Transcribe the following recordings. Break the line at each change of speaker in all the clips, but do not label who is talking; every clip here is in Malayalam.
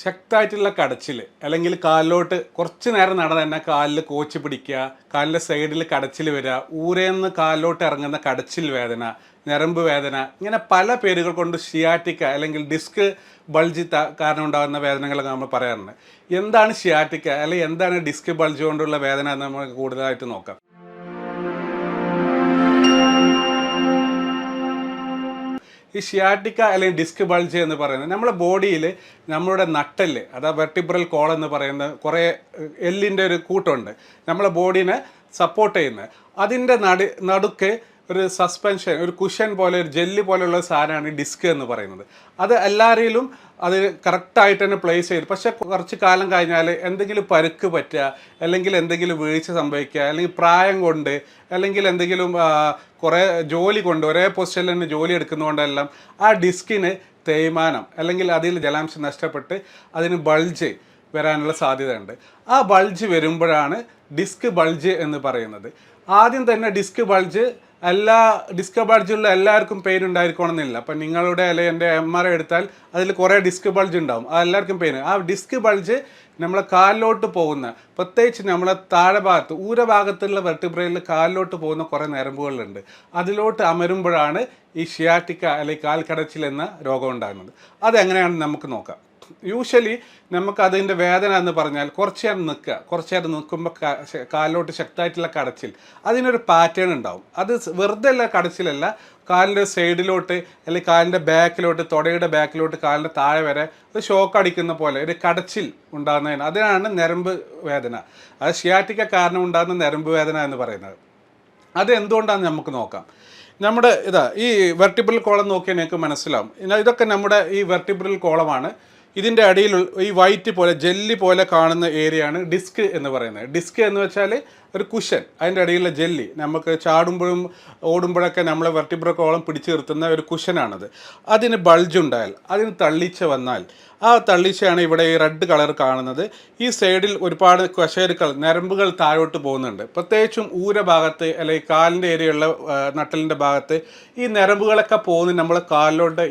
ശക്തമായിട്ടുള്ള കടച്ചിൽ അല്ലെങ്കിൽ കാലിലോട്ട് കുറച്ച് നേരം നടന്ന് തന്നെ കാലിൽ കോച്ചി പിടിക്കുക, കാലിൻ്റെ സൈഡിൽ കടച്ചിൽ വരിക, ഊരേന്ന് കാലിലോട്ട് ഇറങ്ങുന്ന കടച്ചിൽ വേദന, ഞരമ്പ് വേദന, ഇങ്ങനെ പല പേരുകൾ കൊണ്ട് ഷിയാറ്റിക്ക അല്ലെങ്കിൽ ഡിസ്ക് ബൾജ് കാരണം ഉണ്ടാകുന്ന വേദനകളൊക്കെ നമ്മൾ പറയാറുണ്ട്. എന്താണ് ഷിയാറ്റിക്ക അല്ലെങ്കിൽ എന്താണ് ഡിസ്ക് ബൾജ് കൊണ്ടുള്ള വേദന എന്ന് നമുക്ക് കൂടുതലായിട്ട് നോക്കാം. ഈ ഷിയാറ്റിക്ക അല്ലെങ്കിൽ ഡിസ്ക് ബൾജ് എന്ന് പറയുന്നത് നമ്മുടെ ബോഡിയിൽ നമ്മളുടെ നട്ടല്, അതാ വെർട്ടിബ്രൽ കോളം എന്ന് പറയുന്ന കുറേ എല്ലിൻ്റെ ഒരു കൂട്ടമുണ്ട് നമ്മളെ ബോഡീനെ സപ്പോർട്ട് ചെയ്യുന്നത്. അതിൻ്റെ നടുക്ക് ഒരു സസ്പെൻഷൻ, ഒരു കുഷൻ പോലെ, ഒരു ജെല്ലി പോലെയുള്ള സാധനമാണ് ഡിസ്ക് എന്ന് പറയുന്നത്. അത് എല്ലാവരിലും അത് കറക്റ്റായിട്ട് തന്നെ പ്ലേസ് ചെയ്തു. പക്ഷേ കുറച്ച് കാലം കഴിഞ്ഞാൽ എന്തെങ്കിലും പരുക്ക് പറ്റുക, അല്ലെങ്കിൽ എന്തെങ്കിലും വീഴ്ച സംഭവിക്കുക, അല്ലെങ്കിൽ പ്രായം കൊണ്ട്, അല്ലെങ്കിൽ എന്തെങ്കിലും കുറേ ജോലി കൊണ്ട്, ഒരേ പൊസിഷനിൽ തന്നെ ജോലി എടുക്കുന്നതുകൊണ്ടെല്ലാം ആ ഡിസ്കിന് തേയ്മാനം അല്ലെങ്കിൽ അതിൽ ജലാംശം നഷ്ടപ്പെട്ട് അതിന് ബൾജ് വരാനുള്ള സാധ്യതയുണ്ട്. ആ ബൾജ് വരുമ്പോഴാണ് ഡിസ്ക് ബൾജ് എന്ന് പറയുന്നത്. ആദ്യം തന്നെ ഡിസ്ക് ബൾജ് ഡിസ്ക് ബൾജുള്ള എല്ലാവർക്കും പെയിൻ ഉണ്ടായിരിക്കണമെന്നില്ല. അപ്പം നിങ്ങളുടെ അല്ലെങ്കിൽ എൻ്റെ MRI എടുത്താൽ അതിൽ കുറേ ഡിസ്ക് ബൾജ് ഉണ്ടാവും, ആ എല്ലാവർക്കും പെയിൻ. ആ ഡിസ്ക് ബൾജ് നമ്മളെ കാലിലോട്ട് പോകുന്ന, പ്രത്യേകിച്ച് നമ്മളെ താഴെ ഭാഗത്ത് ഊരഭാഗത്തുള്ള വെർട്ടിബ്രയിൽ കാലിലോട്ട് പോകുന്ന കുറേ ഞരമ്പുകളുണ്ട്. അതിലോട്ട് അമരുമ്പോഴാണ് ഈ ഷിയാറ്റിക്ക അല്ലെങ്കിൽ കാൽ കടച്ചിൽ എന്ന രോഗം ഉണ്ടാകുന്നത്. അതെങ്ങനെയാണെന്ന് നമുക്ക് നോക്കാം. യൂഷ്വലി നമുക്ക് അതിൻ്റെ വേദന എന്ന് പറഞ്ഞാൽ കുറച്ച് നേരം നിൽക്കുമ്പോൾ കാലിലോട്ട് ശക്തമായിട്ടുള്ള കടച്ചിൽ, അതിനൊരു പാറ്റേൺ ഉണ്ടാവും. അത് വെറുതെ ഉള്ള കടച്ചിലല്ല, കാലിൻ്റെ സൈഡിലോട്ട് അല്ലെങ്കിൽ കാലിൻ്റെ ബാക്കിലോട്ട്, തുടയുടെ ബാക്കിലോട്ട്, കാലിൻ്റെ താഴെ വരെ ഒരു ഷോക്ക് അടിക്കുന്ന പോലെ ഒരു കടച്ചിൽ ഉണ്ടാകുന്നതിന് അതിനാണ് ഞരമ്പ് വേദന. അത് ഷിയാറ്റിക്ക കാരണം ഉണ്ടാകുന്ന ഞരമ്പ് വേദന എന്ന് പറയുന്നത്. അത് എന്തുകൊണ്ടാണെന്ന് നമുക്ക് നോക്കാം. നമ്മുടെ ഈ വെർട്ടിബ്രൽ കോളം നോക്കിയാൽ നിങ്ങൾക്ക് മനസ്സിലാവും. ഇതൊക്കെ നമ്മുടെ ഈ വെർട്ടിബ്രൽ കോളമാണ്. ഇതിൻ്റെ അടിയിൽ ഈ വൈറ്റ് പോലെ ജെല്ലി പോലെ കാണുന്ന ഏരിയയാണ് ഡിസ്ക് എന്ന് പറയുന്നത്. ഡിസ്ക് എന്ന് വെച്ചാൽ ഒരു കുഷൻ, അതിൻ്റെ അടിയിലുള്ള ജെല്ലി നമുക്ക് ചാടുമ്പോഴും ഓടുമ്പോഴൊക്കെ നമ്മളെ വെർട്ടിബ്രൽ കോളം പിടിച്ചു നിർത്തുന്ന ഒരു കുഷനാണത്. അതിന് ബൾജ് ഉണ്ടായാൽ, അതിന് തള്ളിച്ച വന്നാൽ, ആ തള്ളിച്ചയാണ് ഇവിടെ ഈ റെഡ് കളർ കാണുന്നത്. ഈ സൈഡിൽ ഒരുപാട് കശേരുക്കൾ, ഞരമ്പുകൾ താഴോട്ട് പോകുന്നുണ്ട്. പ്രത്യേകിച്ചും ഊരഭാഗത്ത് അല്ലെങ്കിൽ കാലിൻ്റെ ഏരിയയുള്ള നട്ടലിൻ്റെ ഭാഗത്ത് ഈ ഞരമ്പുകളൊക്കെ പോകുന്നത് നമ്മൾ കാലിലോട്ട്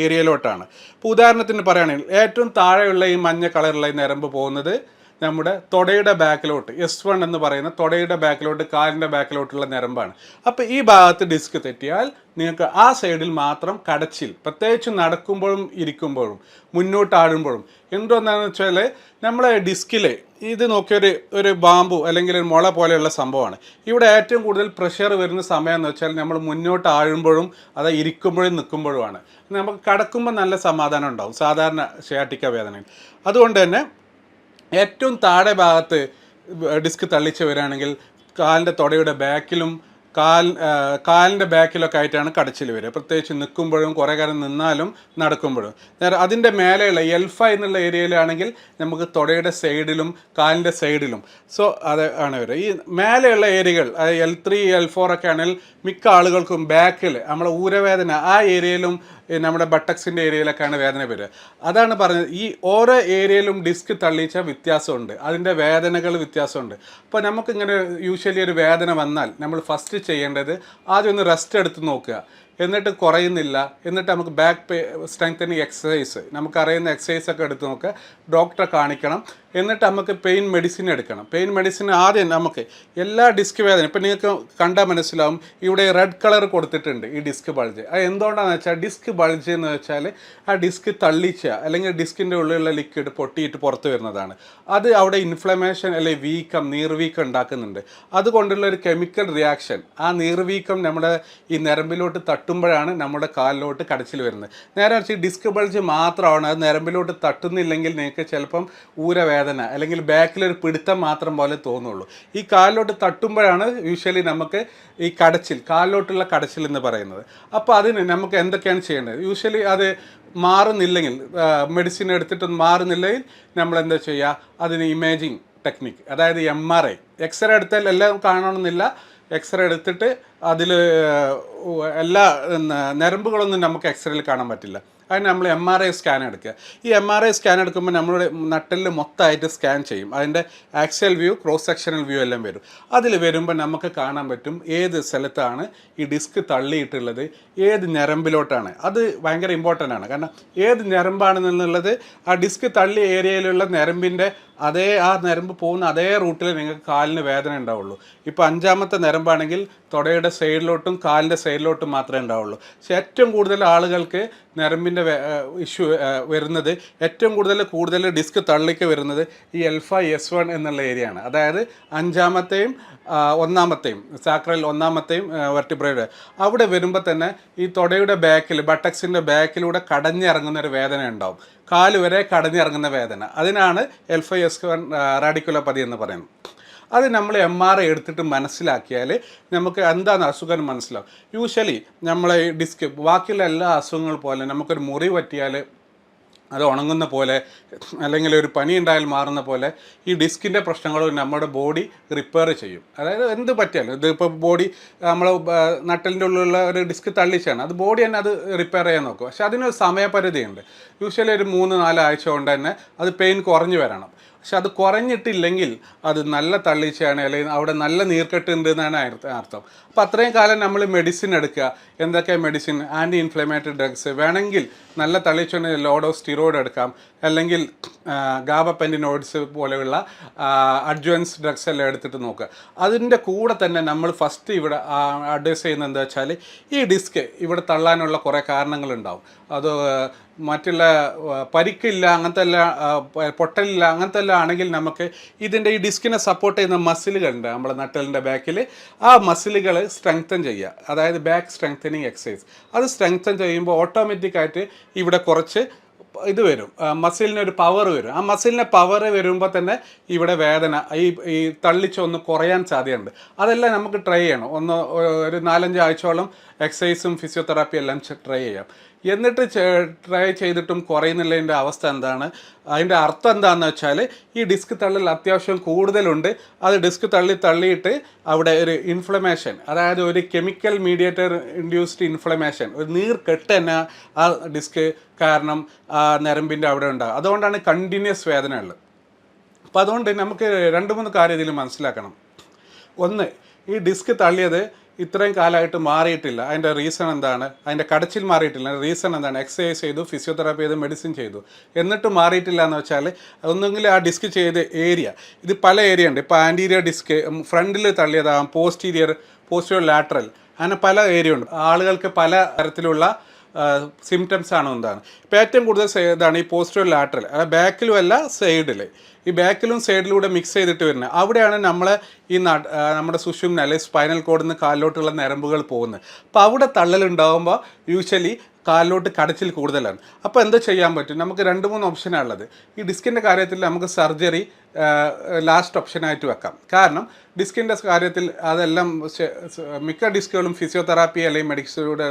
ഏരിയയിലോട്ടാണ്. ഇപ്പോൾ ഉദാഹരണത്തിന് പറയുകയാണെങ്കിൽ ഏറ്റവും താഴെയുള്ള ഈ മഞ്ഞ കളറുള്ള ഈ ഞരമ്പ് പോകുന്നത് നമ്മുടെ തുടയുടെ ബാക്കിലോട്ട്, S1 എന്ന് പറയുന്ന തുടയുടെ ബാക്കിലോട്ട്, കാലിൻ്റെ ബാക്കിലോട്ടുള്ള ഞരമ്പാണ്. അപ്പോൾ ഈ ഭാഗത്ത് ഡിസ്ക് തെറ്റിയാൽ നിങ്ങൾക്ക് ആ സൈഡിൽ മാത്രം കടച്ചിൽ, പ്രത്യേകിച്ച് നടക്കുമ്പോഴും ഇരിക്കുമ്പോഴും മുന്നോട്ടാടുമ്പോഴും. എന്തുകൊണ്ടാണെന്ന് വെച്ചാൽ നമ്മളെ ഡിസ്കിൽ ഇത് നോക്കിയൊരു ഒരു ബാമ്പു അല്ലെങ്കിൽ ഒരു മുള പോലെയുള്ള സംഭവമാണ്. ഇവിടെ ഏറ്റവും കൂടുതൽ പ്രഷർ വരുന്ന സമയം എന്ന് വെച്ചാൽ നമ്മൾ മുന്നോട്ട് ആഴുമ്പോഴും അത് ഇരിക്കുമ്പോഴും നിൽക്കുമ്പോഴുമാണ്. നമുക്ക് കടക്കുമ്പോൾ നല്ല സമാധാനം ഉണ്ടാവും സാധാരണ ഷിയാറ്റിക്ക വേദനയിൽ. അതുകൊണ്ട് തന്നെ ഏറ്റവും താഴെ ഭാഗത്ത് ഡിസ്ക് തള്ളിച്ച് വരികയാണെങ്കിൽ കാലിൻ്റെ തുടയുടെ ബാക്കിലും കാലിൻ്റെ ബാക്കിലൊക്കെ ആയിട്ടാണ് കടച്ചിൽ വരിക. പ്രത്യേകിച്ച് നിൽക്കുമ്പോഴും, കുറേ കാലം നിന്നാലും നടക്കുമ്പോഴും. അതിൻ്റെ മേലെയുള്ള L5 എന്നുള്ള ഏരിയയിലാണെങ്കിൽ നമുക്ക് തുടയുടെ സൈഡിലും കാലിൻ്റെ സൈഡിലും. അത് ആണ് വരിക. ഈ മേലെയുള്ള ഏരിയകൾ L3 L4 ഒക്കെ ആണെങ്കിൽ മിക്ക ആളുകൾക്കും ബാക്കിൽ നമ്മളെ ഊരവേദന ആ ഏരിയയിലും നമ്മുടെ ബട്ടക്സിൻ്റെ ഏരിയയിലൊക്കെയാണ് വേദന വരിക. അതാണ് പറഞ്ഞത്, ഈ ഓരോ ഏരിയയിലും ഡിസ്ക് തള്ളിച്ച വ്യത്യാസമുണ്ട്, അതിൻ്റെ വേദനകൾ വ്യത്യാസമുണ്ട്. അപ്പോൾ നമുക്കിങ്ങനെ യൂഷ്വലി ഒരു വേദന വന്നാൽ നമ്മൾ ഫസ്റ്റ് ചെയ്യേണ്ടത് ആദ്യം ഒന്ന് റെസ്റ്റ് എടുത്ത് നോക്കുക. എന്നിട്ട് കുറയുന്നില്ല, എന്നിട്ട് നമുക്ക് ബാക്ക് സ്ട്രെങ്തനിങ് എക്സസൈസ്, നമുക്കറിയുന്ന എക്സസൈസൊക്കെ എടുത്ത് നോക്കുക, ഡോക്ടറെ കാണിക്കണം. എന്നിട്ട് നമുക്ക് പെയിൻ മെഡിസിൻ എടുക്കണം. പെയിൻ മെഡിസിൻ ആദ്യം നമുക്ക് എല്ലാ ഡിസ്ക് വേദന, ഇപ്പം നിങ്ങൾക്ക് കണ്ടാൽ മനസ്സിലാവും ഇവിടെ റെഡ് കളർ കൊടുത്തിട്ടുണ്ട് ഈ ഡിസ്ക് ബൾജ്. അത് എന്തുകൊണ്ടാണെന്ന് വെച്ചാൽ ഡിസ്ക് ബൾജ് എന്ന് വെച്ചാൽ ആ ഡിസ്ക് തള്ളിച്ച അല്ലെങ്കിൽ ഡിസ്കിൻ്റെ ഉള്ളിലുള്ള ലിക്വിഡ് പൊട്ടിയിട്ട് പുറത്ത് വരുന്നതാണ്. അത് അവിടെ ഇൻഫ്ലമേഷൻ അല്ലെങ്കിൽ വീക്കം, നീർവീക്കം ഉണ്ടാക്കുന്നുണ്ട്. അതുകൊണ്ടുള്ള ഒരു കെമിക്കൽ റിയാക്ഷൻ, ആ നീർവീക്കം നമ്മുടെ ഈ ഞരമ്പിലോട്ട് തട്ടുമ്പോഴാണ് നമ്മുടെ കാലിലോട്ട് കടച്ചിൽ വരുന്നത്. നേരെ മറിച്ച് ഡിസ്ക് ബൾജ് മാത്രമാണ്, അത് ഞരമ്പിലോട്ട് തട്ടുന്നില്ലെങ്കിൽ നിങ്ങൾക്ക് ചിലപ്പം ഊരവേദന അല്ലെങ്കിൽ ബാക്കിലൊരു പിടുത്തം മാത്രം പോലെ തോന്നുള്ളൂ. ഈ കാലിലോട്ട് തട്ടുമ്പോഴാണ് യൂഷ്വലി നമുക്ക് ഈ കടച്ചിൽ, കാലിലോട്ടുള്ള കടച്ചിൽ എന്ന് പറയുന്നത്. അപ്പോൾ അതിന് നമുക്ക് എന്തൊക്കെയാണ് ചെയ്യേണ്ടത്? യൂഷ്വലി അത് മാറുന്നില്ലെങ്കിൽ, മെഡിസിൻ എടുത്തിട്ടൊന്നും മാറുന്നില്ലെങ്കിൽ നമ്മൾ എന്താ ചെയ്യുക? അതിന് ഇമേജിങ് ടെക്നിക്ക്, അതായത് MRI, എക്സ്റേ എടുത്താൽ എല്ലാം കാണണമെന്നില്ല. എക്സ്റേ എടുത്തിട്ട് അതിൽ എല്ലാ ഞരമ്പുകളൊന്നും നമുക്ക് എക്സ്റേയിൽ കാണാൻ പറ്റില്ല. അതിന് നമ്മൾ MRI സ്കാൻ എടുക്കുക. ഈ MRI സ്കാൻ എടുക്കുമ്പോൾ നമ്മുടെ നട്ടലിൽ മൊത്തമായിട്ട് സ്കാൻ ചെയ്യും. അതിൻ്റെ axial view, cross sectional view എല്ലാം വരും. അതിൽ വരുമ്പോൾ നമുക്ക് കാണാൻ പറ്റും ഏത് സ്ഥലത്താണ് ഈ ഡിസ്ക് തള്ളിയിട്ടുള്ളത്, ഏത് ഞരമ്പിലോട്ടാണ്. അത് ഭയങ്കര ഇമ്പോർട്ടൻ്റ് ആണ്. കാരണം ഏത് ഞരമ്പാണെന്നുള്ളത് ആ ഡിസ്ക് തള്ളിയ ഏരിയയിലുള്ള ഞരമ്പിൻ്റെ ആ ഞരമ്പ് പോകുന്ന അതേ റൂട്ടിൽ നിങ്ങൾക്ക് കാലിന് വേദന ഉണ്ടാവുള്ളൂ. ഇപ്പോൾ 5ാമത്തെ ഞരമ്പാണെങ്കിൽ തുടയുടെ സൈഡിലോട്ടും കാലിൻ്റെ സൈഡിലോട്ടും മാത്രമേ ഉണ്ടാവുള്ളൂ. പക്ഷേ ഏറ്റവും കൂടുതൽ ആളുകൾക്ക് ഞരമ്പിൻ്റെ ഇഷ്യൂ വരുന്നത്, ഏറ്റവും കൂടുതൽ ഡിസ്ക് തള്ളിക്ക് വരുന്നത് ഈ L5S1 എന്നുള്ള ഏരിയയാണ്. അതായത് 5ാമത്തെയും 1ാമത്തെയും സാക്രൽ 1ാമത്തെയും വെർട്ടിബ്രയുടെ അവിടെ വരുമ്പോൾ തന്നെ ഈ തുടയുടെ ബാക്കിൽ, ബട്ടക്സിൻ്റെ ബാക്കിലൂടെ കടഞ്ഞിറങ്ങുന്ന ഒരു വേദന ഉണ്ടാവും. കാല് വരെ കടഞ്ഞിറങ്ങുന്ന വേദന. അതിനാണ് L5S1 റാഡിക്കുലോപ്പതി എന്ന് പറയുന്നത്. അത് നമ്മൾ MRI എടുത്തിട്ട് മനസ്സിലാക്കിയാൽ നമുക്ക് എന്താണ് അസുഖം മനസ്സിലാവും. യൂഷ്വലി നമ്മളെ ഈ ഡിസ്ക് ബാക്കിയുള്ള എല്ലാ അസുഖങ്ങൾ പോലെ നമുക്കൊരു മുറി പറ്റിയാൽ അത് ഉണങ്ങുന്ന പോലെ, അല്ലെങ്കിൽ ഒരു പനി ഉണ്ടായാൽ മാറുന്ന പോലെ ഈ ഡിസ്കിൻ്റെ പ്രശ്നങ്ങളും നമ്മുടെ ബോഡി റിപ്പയർ ചെയ്യും. അതായത് എന്ത് പറ്റിയാലും, ഇതിപ്പോൾ ബോഡി നമ്മൾ നട്ടലിൻ്റെ ഉള്ളിലുള്ള ഒരു ഡിസ്ക് തള്ളിച്ചാണ്, അത് ബോഡി തന്നെ അത് റിപ്പയർ ചെയ്യാൻ നോക്കും. പക്ഷെ അതിനൊരു സമയപരിധിയുണ്ട്. യൂഷ്വലി ഒരു 3-4 ആഴ്ച കൊണ്ട് തന്നെ അത് പെയിൻ കുറഞ്ഞു വരണം. പക്ഷെ അത് കുറഞ്ഞിട്ടില്ലെങ്കിൽ അത് നല്ല തള്ളിച്ചയാണ്, അല്ലെങ്കിൽ അവിടെ നല്ല നീർക്കെട്ട് ഉണ്ട് എന്നാണ് അർത്ഥം. അപ്പോൾ അത്രയും കാലം നമ്മൾ മെഡിസിൻ എടുക്കുക. എന്തൊക്കെ മെഡിസിൻ? ആൻറ്റി ഇൻഫ്ലമേറ്ററി ഡ്രഗ്സ് വേണമെങ്കിൽ, നല്ല തള്ളിച്ചുണ്ടെങ്കിൽ ലോഡോ സ്റ്റിറോയിഡ് എടുക്കാം, അല്ലെങ്കിൽ ഗാബപെൻറ്റിനോയിഡ്സ് പോലെയുള്ള അഡ്വാൻസ് ഡ്രഗ്സ് എല്ലാം എടുത്തിട്ട് നോക്കുക. അതിൻ്റെ കൂടെ തന്നെ നമ്മൾ ഫസ്റ്റ് ഇവിടെ അഡ്വൈസ് ചെയ്യുന്നത് എന്താ വെച്ചാൽ, ഈ ഡിസ്ക് ഇവിടെ തള്ളാനുള്ള കുറേ കാരണങ്ങളുണ്ടാവും. അത് മറ്റുള്ള പരിക്കില്ല, അങ്ങനത്തെ എല്ലാം പൊട്ടലില്ല, അങ്ങനത്തെ എല്ലാം ആണെങ്കിൽ നമുക്ക് ഇതിൻ്റെ ഈ ഡിസ്കിനെ സപ്പോർട്ട് ചെയ്യുന്ന മസിലുകളുണ്ട് നമ്മുടെ നട്ടലിൻ്റെ ബാക്കിൽ. ആ മസിലുകൾ സ്ട്രെങ്തൻ ചെയ്യുക. അതായത് ബാക്ക് സ്ട്രെങ്തനിങ് എക്സസൈസ്. അത് സ്ട്രെങ്തൻ ചെയ്യുമ്പോൾ ഓട്ടോമാറ്റിക്കായിട്ട് ഇവിടെ കുറച്ച് ഇത് വരും, മസിലിനൊരു പവർ വരും. ആ മസിലിന് പവർ വരുമ്പോൾ തന്നെ ഇവിടെ വേദന ഈ തള്ളിച്ചൊന്ന് കുറയാൻ സാധ്യതയുണ്ട്. അതെല്ലാം നമുക്ക് ട്രൈ ചെയ്യണം. ഒരു 4-5 ആഴ്ചയോളം എക്സസൈസും ഫിസിയോതെറാപ്പി എല്ലാം ട്രൈ ചെയ്യാം. എന്നിട്ട് ട്രൈ ചെയ്തിട്ടും കുറയുന്നില്ലതിൻ്റെ അവസ്ഥ എന്താണ്, അതിൻ്റെ അർത്ഥം എന്താണെന്ന് വെച്ചാൽ ഈ ഡിസ്ക് തള്ളൽ അത്യാവശ്യം കൂടുതലുണ്ട്. അത് ഡിസ്ക് തള്ളിയിട്ട് അവിടെ ഒരു ഇൻഫ്ലമേഷൻ, അതായത് ഒരു കെമിക്കൽ മീഡിയേറ്റർ ഇൻഡ്യൂസ്ഡ് ഇൻഫ്ലമേഷൻ, ഒരു നീർക്കെട്ട് തന്നെ ആ ഡിസ്ക് കാരണം ആ ഞരമ്പിൻ്റെ അവിടെ ഉണ്ടാകും. അതുകൊണ്ടാണ് കണ്ടിന്യൂസ് വേദന ഉള്ളത്. അപ്പോൾ അതുകൊണ്ട് നമുക്ക് 2-3 കാര്യം ഇതിൽ മനസ്സിലാക്കണം. ഒന്ന്, ഈ ഡിസ്ക് തള്ളിയത് ഇത്രയും കാലമായിട്ട് മാറിയിട്ടില്ല. അതിൻ്റെ റീസൺ എന്താണ്? അതിൻ്റെ കടച്ചിൽ മാറിയിട്ടില്ല. റീസൺ എന്താണ്? എക്സസൈസ് ചെയ്തു, ഫിസിയോതെറാപ്പി ചെയ്തു, മെഡിസിൻ ചെയ്തു, എന്നിട്ട് മാറിയിട്ടില്ല എന്ന് വെച്ചാൽ ഒന്നെങ്കിൽ ആ ഡിസ്ക് ചെയ്ത ഏരിയ, ഇത് പല ഏരിയ ഉണ്ട്. ഇപ്പോൾ ആൻറ്റീരിയർ ഡിസ്ക് ഫ്രണ്ടിൽ തള്ളിയതാകാം, പോസ്റ്റീരിയർ ലാറ്ററൽ, അങ്ങനെ പല ഏരിയ ഉണ്ട്. ആളുകൾക്ക് പല തരത്തിലുള്ള സിംറ്റംസ് ആണ് എന്താണ്. ഇപ്പോൾ ഏറ്റവും കൂടുതൽ ഇതാണ് ഈ പോസ്റ്റീരിയർ ലാറ്ററൽ, ബാക്കിലും അല്ല സൈഡിൽ. ഈ ബാക്കിലും സൈഡിലൂടെ മിക്സ് ചെയ്തിട്ട് വരുന്നത്. അവിടെയാണ് നമ്മുടെ സുഷുമ്ന അല്ലെങ്കിൽ സ്പൈനൽ കോഡിൽ നിന്ന് കാലിലോട്ടുള്ള ഞരമ്പുകൾ പോകുന്നത്. അപ്പോൾ അവിടെ തള്ളലുണ്ടാകുമ്പോൾ യൂഷ്വലി കാലിലോട്ട് കടച്ചിൽ കൂടുതലാണ്. അപ്പോൾ എന്താ ചെയ്യാൻ പറ്റും? നമുക്ക് 2-3 ഓപ്ഷനാണ് ഉള്ളത്. ഈ ഡിസ്കിൻ്റെ കാര്യത്തിൽ നമുക്ക് സർജറി ലാസ്റ്റ് ഓപ്ഷനായിട്ട് വെക്കാം. കാരണം ഡിസ്കിൻ്റെ കാര്യത്തിൽ അതെല്ലാം മിക്ക ഡിസ്കുകളും ഫിസിയോതെറാപ്പി അല്ലെങ്കിൽ മെഡിസിനിലൂടെ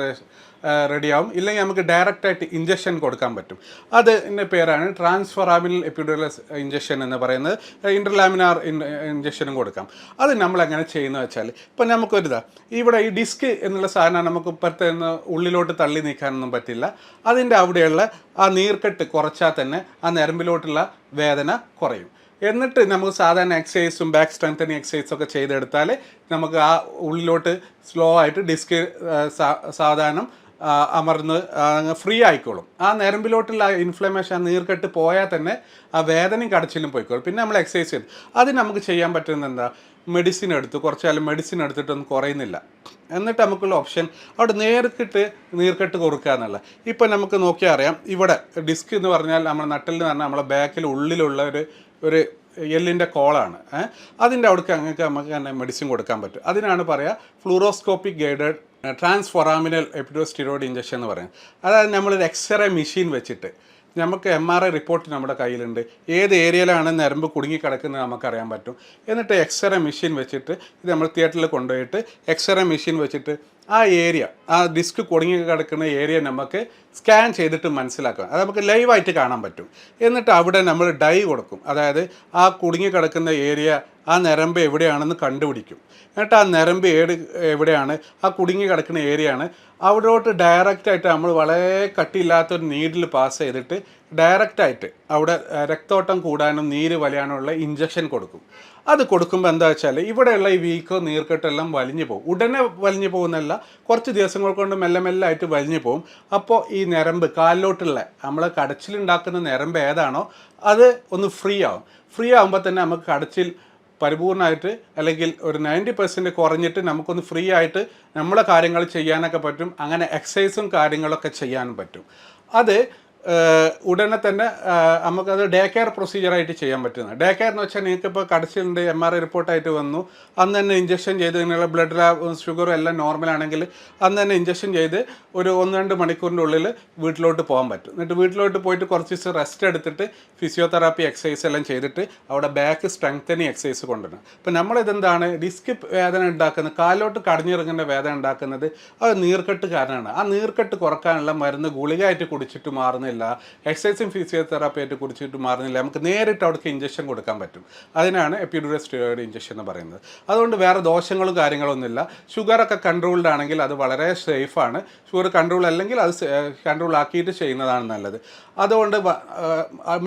റെഡിയാവും. ഇല്ലെങ്കിൽ നമുക്ക് ഡയറക്റ്റായിട്ട് ഇഞ്ചക്ഷൻ കൊടുക്കാൻ പറ്റും. അതിൻ്റെ പേരാണ് ട്രാൻസ്ഫൊറാമിനൽ എപ്പിഡുറൽ ഇഞ്ചക്ഷൻ എന്ന് പറയുന്നത്. ഇൻ്റർലാമിനാർ ഇഞ്ചക്ഷനും കൊടുക്കാം. അത് നമ്മളെങ്ങനെ ചെയ്യുന്നത് വെച്ചാൽ, ഇപ്പം ഇവിടെ ഈ ഡിസ്ക് എന്നുള്ള സാധനം നമുക്ക് ഇപ്പുറത്ത് നിന്ന് ഉള്ളിലോട്ട് തള്ളി നീക്കാനൊന്നും പറ്റില്ല. അതിൻ്റെ അവിടെയുള്ള ആ നീർക്കെട്ട് കുറച്ചാൽ തന്നെ ആ ഞരമ്പിലോട്ടുള്ള വേദന കുറയും. എന്നിട്ട് നമുക്ക് സാധാരണ എക്സസൈസും ബാക്ക് സ്ട്രെങ്തനിങ് എക്സസൈസൊക്കെ ചെയ്തെടുത്താൽ നമുക്ക് ആ ഉള്ളിലോട്ട് സ്ലോ ആയിട്ട് ഡിസ്ക് സാധാരണ അമർന്ന് ഫ്രീ ആയിക്കോളും. ആ ഞരമ്പിലോട്ടുള്ള ഇൻഫ്ലമേഷൻ, നീർക്കെട്ട് പോയാൽ തന്നെ ആ വേദനയും കടച്ചിലും പോയിക്കോളും. പിന്നെ നമ്മൾ എക്സസൈസ് ചെയ്ത് അത് നമുക്ക് ചെയ്യാൻ പറ്റുന്നത് എന്താ? മെഡിസിൻ എടുത്ത് കുറച്ചാലും മെഡിസിൻ എടുത്തിട്ടൊന്നും കുറയുന്നില്ല. എന്നിട്ട് നമുക്കുള്ള ഓപ്ഷൻ അവിടെ നീർക്കെട്ട് കൊടുക്കുക എന്നുള്ള. ഇപ്പം നമുക്ക് നോക്കിയാൽ അറിയാം, ഇവിടെ ഡിസ്ക് എന്ന് പറഞ്ഞാൽ നമ്മുടെ നട്ടലിൽ എന്ന് പറഞ്ഞാൽ നമ്മളെ ബാക്കിൽ ഉള്ളിലുള്ള ഒരു എല്ലിൻ്റെ കോളാണ്. അതിൻ്റെ അവിടേക്ക് നമുക്ക് തന്നെ മെഡിസിൻ കൊടുക്കാൻ പറ്റും. അതിനാണ് പറയുക ഫ്ലൂറോസ്കോപ്പിക് ഗൈഡഡ് ട്രാൻസ്ഫൊറാമിനൽ എപ്പിഡോസ്റ്റിറോയിഡ് ഇഞ്ചക്ഷൻ എന്ന് പറയുന്നത്. അതായത് നമ്മളൊരു എക്സ്റേ മെഷീൻ വെച്ചിട്ട് നമുക്ക് MRI റിപ്പോർട്ട് നമ്മുടെ കയ്യിലുണ്ട്. ഏത് ഏരിയയിലാണ് ഞരമ്പ് കുടുങ്ങിക്കിടക്കുന്നത് നമുക്കറിയാൻ പറ്റും. എന്നിട്ട് എക്സ്റേ മെഷീൻ വെച്ചിട്ട് ഇത് നമ്മൾ തിയേറ്ററിൽ കൊണ്ടുപോയിട്ട് എക്സ്റേ മെഷീൻ വെച്ചിട്ട് ആ ഏരിയ, ആ ഡിസ്ക് കുടുങ്ങി കിടക്കുന്ന ഏരിയ നമുക്ക് സ്കാൻ ചെയ്തിട്ട് മനസ്സിലാക്കാം. അത് നമുക്ക് ലൈവായിട്ട് കാണാൻ പറ്റും. എന്നിട്ട് അവിടെ നമ്മൾ ഡൈ കൊടുക്കും. അതായത് ആ കുടുങ്ങി കിടക്കുന്ന ഏരിയ, ആ ഞരമ്പ് എവിടെയാണെന്ന് കണ്ടുപിടിക്കും. എന്നിട്ട് ആ ഞരമ്പ് എവിടെയാണ്, ആ കുടുങ്ങി കിടക്കുന്ന ഏരിയയാണ്, അവിടോട്ട് ഡയറക്റ്റായിട്ട് നമ്മൾ വളരെ കട്ടിയില്ലാത്തൊരു നീഡിൽ പാസ് ചെയ്തിട്ട് ഡയറക്റ്റായിട്ട് അവിടെ രക്തോട്ടം കൂടാനും നീര് വലിയാനുള്ള ഇഞ്ചക്ഷൻ കൊടുക്കും. അത് കൊടുക്കുമ്പോൾ എന്താ വെച്ചാൽ ഇവിടെയുള്ള ഈ വീക്കോ നീർക്കെട്ടെല്ലാം വലിഞ്ഞു പോകും. ഉടനെ വലിഞ്ഞു പോകുന്നല്ല, കുറച്ച് ദിവസങ്ങൾ കൊണ്ട് മെല്ലെ മെല്ലെ ആയിട്ട് വലിഞ്ഞു പോകും. അപ്പോൾ ഈ ഞരമ്പ് കാലിലോട്ടുള്ള നമ്മൾ കടച്ചിലുണ്ടാക്കുന്ന ഞരമ്പ് ഏതാണോ അത് ഒന്ന് ഫ്രീ ആവും. ഫ്രീ ആകുമ്പോൾ തന്നെ നമുക്ക് കടച്ചിൽ പരിപൂർണ്ണമായിട്ട് അല്ലെങ്കിൽ ഒരു 90% കുറഞ്ഞിട്ട് നമുക്കൊന്ന് ഫ്രീ ആയിട്ട് നമ്മളെ കാര്യങ്ങൾ ചെയ്യാനൊക്കെ പറ്റും. അങ്ങനെ എക്സസൈസും കാര്യങ്ങളൊക്കെ ചെയ്യാനും പറ്റും. അത് ഉടനെ തന്നെ നമുക്കത് ഡേ കെയർ പ്രൊസീജിയറായിട്ട് ചെയ്യാൻ പറ്റുന്നത്. ഡേ കെയർ എന്ന് വെച്ചാൽ നിങ്ങൾക്കിപ്പോൾ കടച്ചിലുണ്ട്, MRI റിപ്പോർട്ടായിട്ട് വന്നു, അന്ന് തന്നെ ഇഞ്ചക്ഷൻ ചെയ്ത് നിങ്ങളുടെ ബ്ലഡ് ഷുഗറും എല്ലാം നോർമലാണെങ്കിൽ അന്ന് തന്നെ ഇഞ്ചക്ഷൻ ചെയ്ത് ഒരു 1-2 മണിക്കൂറിൻ്റെ ഉള്ളിൽ വീട്ടിലോട്ട് പോകാൻ പറ്റും. എന്നിട്ട് വീട്ടിലോട്ട് പോയിട്ട് കുറച്ച് ദിവസം റെസ്റ്റ് എടുത്തിട്ട് ഫിസിയോതെറാപ്പി എക്സസൈസ് എല്ലാം ചെയ്തിട്ട് അവിടെ ബാക്ക് സ്ട്രെങ്തനിങ് എക്സസൈസ് കൊണ്ടുവരണം. അപ്പോൾ നമ്മളിതെന്താണ് ഡിസ്ക് വേദന ഉണ്ടാക്കുന്നത്, കാലിലോട്ട് കടഞ്ഞിറങ്ങുന്ന വേദന ഉണ്ടാക്കുന്നത് അത് നീർക്കെട്ട് കാരണമാണ്. ആ നീർക്കെട്ട് കുറക്കാനുള്ള മരുന്ന് ഗുളികയായിട്ട് കുടിച്ചിട്ട് മാറുന്നില്ല, എക്സസൈസും ഫിസിയോതെറാപ്പി ആയിട്ട് കുടിച്ചിട്ട് മാറുന്നില്ല, നമുക്ക് നേരിട്ട് അവിടേക്ക് ഇഞ്ചക്ഷൻ കൊടുക്കാൻ പറ്റും. അതിനാണ് എപ്പിഡ്യൂറൽ സ്റ്റീറോയിഡ് ഇഞ്ചക്ഷൻ എന്ന് പറയുന്നത്. അതുകൊണ്ട് വേറെ ദോഷങ്ങളും കാര്യങ്ങളൊന്നുമില്ല. ഷുഗറൊക്കെ കൺട്രോൾഡ് ആണെങ്കിൽ അത് വളരെ സേഫാണ്. ഷുഗർ കൺട്രോൾ അല്ലെങ്കിൽ അത് കൺട്രോൾ ആക്കിയിട്ട് ചെയ്യുന്നതാണ് നല്ലത്. അതുകൊണ്ട്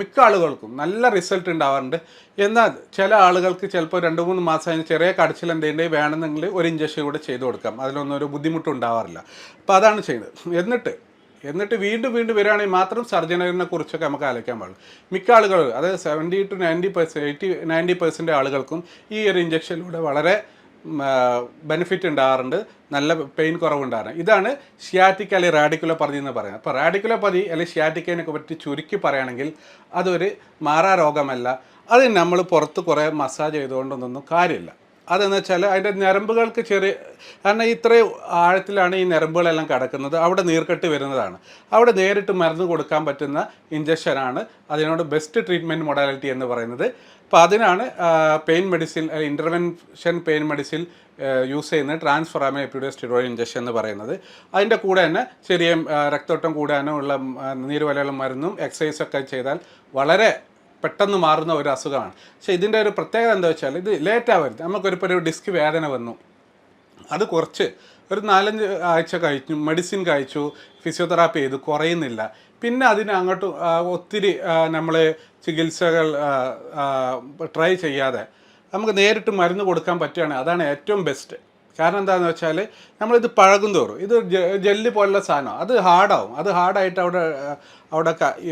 മിക്ക ആളുകൾക്കും നല്ല റിസൾട്ട് ഉണ്ടാവാറുണ്ട്. എന്നാൽ ചില ആളുകൾക്ക് ചിലപ്പോൾ 2-3 മാസം കഴിഞ്ഞ് ചെറിയ കടച്ചിൽ എന്തെങ്കിലും വേണമെന്നെങ്കിൽ ഒരു ഇഞ്ചക്ഷൻ കൂടെ ചെയ്ത് കൊടുക്കാം. അതിലൊന്നും ഒരു ബുദ്ധിമുട്ടും ഉണ്ടാവാറില്ല. അപ്പോൾ അതാണ് ചെയ്യുന്നത്. എന്നിട്ട് വീണ്ടും വരികയാണെങ്കിൽ മാത്രം സർജറിനെ കുറിച്ചൊക്കെ നമുക്ക് ആലോചിക്കാൻ പാടുള്ളൂ. മിക്ക ആളുകൾ, അതായത് 70 to 90%, 90% ആളുകൾക്കും ഈ ഒരു ഇഞ്ചക്ഷനിലൂടെ വളരെ ബെനിഫിറ്റ് ഉണ്ടാകാറുണ്ട്, നല്ല പെയിൻ കുറവുണ്ടാകാറുണ്ട്. ഇതാണ് ഷിയാറ്റിക് അല്ലെങ്കിൽ റാഡിക്കുലോപ്പതി എന്ന് പറയുന്നത്. അപ്പോൾ റാഡിക്കുലോപ്പതി അല്ലെങ്കിൽ ഷിയാറ്റിക്കിനെ പറ്റി ചുരുക്കി പറയുകയാണെങ്കിൽ അതൊരു മാറാ രോഗമല്ല. അത് നമ്മൾ പുറത്ത് കുറേ മസാജ് ചെയ്തുകൊണ്ടൊന്നും കാര്യമില്ല. അതെന്ന് വെച്ചാൽ അതിൻ്റെ ഞരമ്പുകൾക്ക് കാരണം ഇത്രയും ആഴത്തിലാണ് ഈ ഞരമ്പുകളെല്ലാം കിടക്കുന്നത്, അവിടെ നീർക്കെട്ട് വരുന്നതാണ്. അവിടെ നേരിട്ട് മരുന്ന് കൊടുക്കാൻ പറ്റുന്ന ഇഞ്ചക്ഷനാണ് അതിനോട് ബെസ്റ്റ് ട്രീറ്റ്മെൻറ്റ് മൊഡാലിറ്റി എന്ന് പറയുന്നത്. അപ്പോൾ അതിനാണ് pain medicine, intervention pain medicine use ചെയ്യുന്ന ട്രാൻസ്ഫോറാമിൻ എപ്പിഡ്യൂറൽ സ്റ്റീറോയിഡ് ഇഞ്ചക്ഷൻ എന്ന് പറയുന്നത്. അതിൻ്റെ കൂടെ തന്നെ ചെറിയ രക്തോട്ടം കൂടാനും ഉള്ള നീരുവലയുള്ള മരുന്നും എക്സസൈസൊക്കെ ചെയ്താൽ വളരെ പെട്ടെന്ന് മാറുന്ന ഒരു അസുഖമാണ്. പക്ഷേ ഇതിൻ്റെ ഒരു പ്രത്യേകത എന്താ വെച്ചാൽ ഇത് ലേറ്റ് ആവരുത്. നമുക്കൊരിപ്പോൾ ഒരു ഡിസ്ക് വേദന വന്നു, അത് കുറച്ച് ഒരു 4-5 ആഴ്ച കഴിച്ചു, മെഡിസിൻ കഴിച്ചു, ഫിസിയോതെറാപ്പി ചെയ്തു, കുറയുന്നില്ല. പിന്നെ അതിന് അങ്ങോട്ട് ഒത്തിരി നമ്മൾ ചികിത്സകൾ ട്രൈ ചെയ്യാതെ നമുക്ക് നേരിട്ട് മരുന്ന് കൊടുക്കാൻ പറ്റുകയാണെങ്കിൽ അതാണ് ഏറ്റവും ബെസ്റ്റ്. കാരണം എന്താണെന്ന് വെച്ചാൽ നമ്മളിത് പഴകും തോറും ഇത് ജെല്ലി പോലുള്ള സാധനം അത് ഹാർഡാവും. അത് ഹാർഡായിട്ട് അവിടെ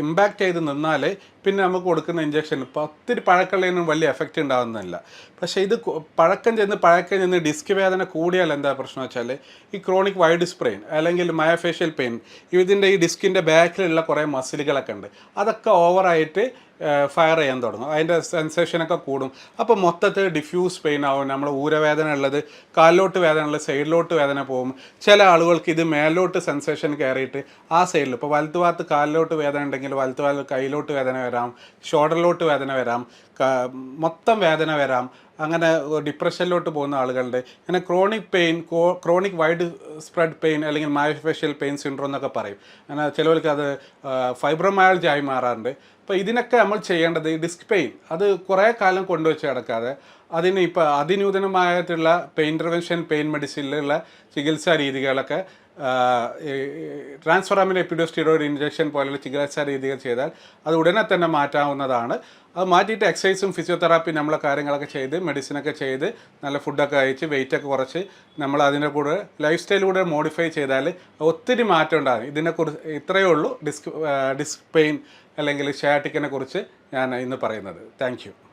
ഇമ്പാക്റ്റ് ചെയ്ത് നിന്നാൽ പിന്നെ നമുക്ക് കൊടുക്കുന്ന ഇഞ്ചക്ഷൻ ഇപ്പോൾ ഒത്തിരി പഴക്കമുള്ളതിനും വലിയ എഫക്റ്റ് ഉണ്ടാകുന്നില്ല. പക്ഷേ ഇത് പഴക്കം ചെന്ന് ഡിസ്ക് വേദന കൂടിയാൽ എന്താ പ്രശ്നം വെച്ചാൽ ഈ ക്രോണിക് വൈഡ് സ്പ്രെയിൻ അല്ലെങ്കിൽ മയോഫേഷ്യൽ പെയിൻ, ഇതിൻ്റെ ഈ ഡിസ്കിൻ്റെ ബാക്കിലുള്ള കുറേ മസിലുകളൊക്കെ ഉണ്ട്, അതൊക്കെ ഓവറായിട്ട് ഫയർ ചെയ്യാൻ തുടങ്ങും, അതിൻ്റെ സെൻസേഷനൊക്കെ കൂടും. അപ്പോൾ മൊത്തത്തിൽ ഡിഫ്യൂസ് പെയിൻ ആവും. നമ്മൾ ഊരവേദന ഉള്ളത്, കാലിലോട്ട് വേദന ഉള്ളത്, സൈഡിലോട്ട് വേദന പോകും. ചില ആളുകൾക്ക് ഇത് മേലോട്ട് സെൻസേഷൻ കയറിയിട്ട് ആ സൈഡിൽ ഇപ്പോൾ വലത്ത് ഭാഗത്ത് കാലിലോട്ട് വേദന ഉണ്ടെങ്കിൽ വലത്ത് ഭാഗത്ത് കൈയിലോട്ട് വേദന വരാം, ഷോൾഡറിലോട്ട് വേദന വരാം, മൊത്തം വേദന വരാം. അങ്ങനെ ഡിപ്രഷനിലോട്ട് പോകുന്ന ആളുകളുടെ അങ്ങനെ ക്രോണിക് വൈഡ് സ്പ്രെഡ് പെയിൻ അല്ലെങ്കിൽ മയോഫേഷ്യൽ പെയിൻ സിൻഡ്രോം എന്നൊക്കെ പറയും. അങ്ങനെ ചിലവർക്ക് അത് ഫൈബ്രോമയാൾജി ആയി മാറാറുണ്ട്. അപ്പോൾ ഇതിനൊക്കെ നമ്മൾ ചെയ്യേണ്ടത് ഈ ഡിസ്ക് പെയിൻ അത് കുറേ കാലം കൊണ്ടുവച്ച് കിടക്കാതെ അതിന് ഇപ്പോൾ അതിനൂതനമായിട്ടുള്ള ഇൻ്റർവെൻഷൻ പെയിൻ മെഡിസിനിലുള്ള ചികിത്സാ രീതികളൊക്കെ ട്രാൻസ്ഫോറാമിൻ എപ്പിഡ്യൂറൽ സ്റ്റീറോയിഡ് ഇഞ്ചക്ഷൻ പോലുള്ള ചികിത്സാ രീതികൾ ചെയ്താൽ അത് ഉടനെ തന്നെ മാറ്റാവുന്നതാണ്. അത് മാറ്റിയിട്ട് എക്സസൈസും ഫിസിയോതെറാപ്പി നമ്മളെ കാര്യങ്ങളൊക്കെ ചെയ്ത് മെഡിസിനൊക്കെ ചെയ്ത് നല്ല ഫുഡൊക്കെ കഴിച്ച് വെയിറ്റൊക്കെ കുറച്ച് നമ്മൾ അതിൻ്റെ കൂടെ ലൈഫ് സ്റ്റൈൽ കൂടെ മോഡിഫൈ ചെയ്താൽ ഒത്തിരി മാറ്റം ഉണ്ടാകും. ഇതിനെക്കുറിച്ച് ഇത്രയേ ഉള്ളൂ ഡിസ്ക് പെയിൻ അല്ലെങ്കിൽ ഷയാറ്റിക്കിനെ കുറിച്ച് ഞാൻ ഇന്ന് പറയുന്നത്. Thank you.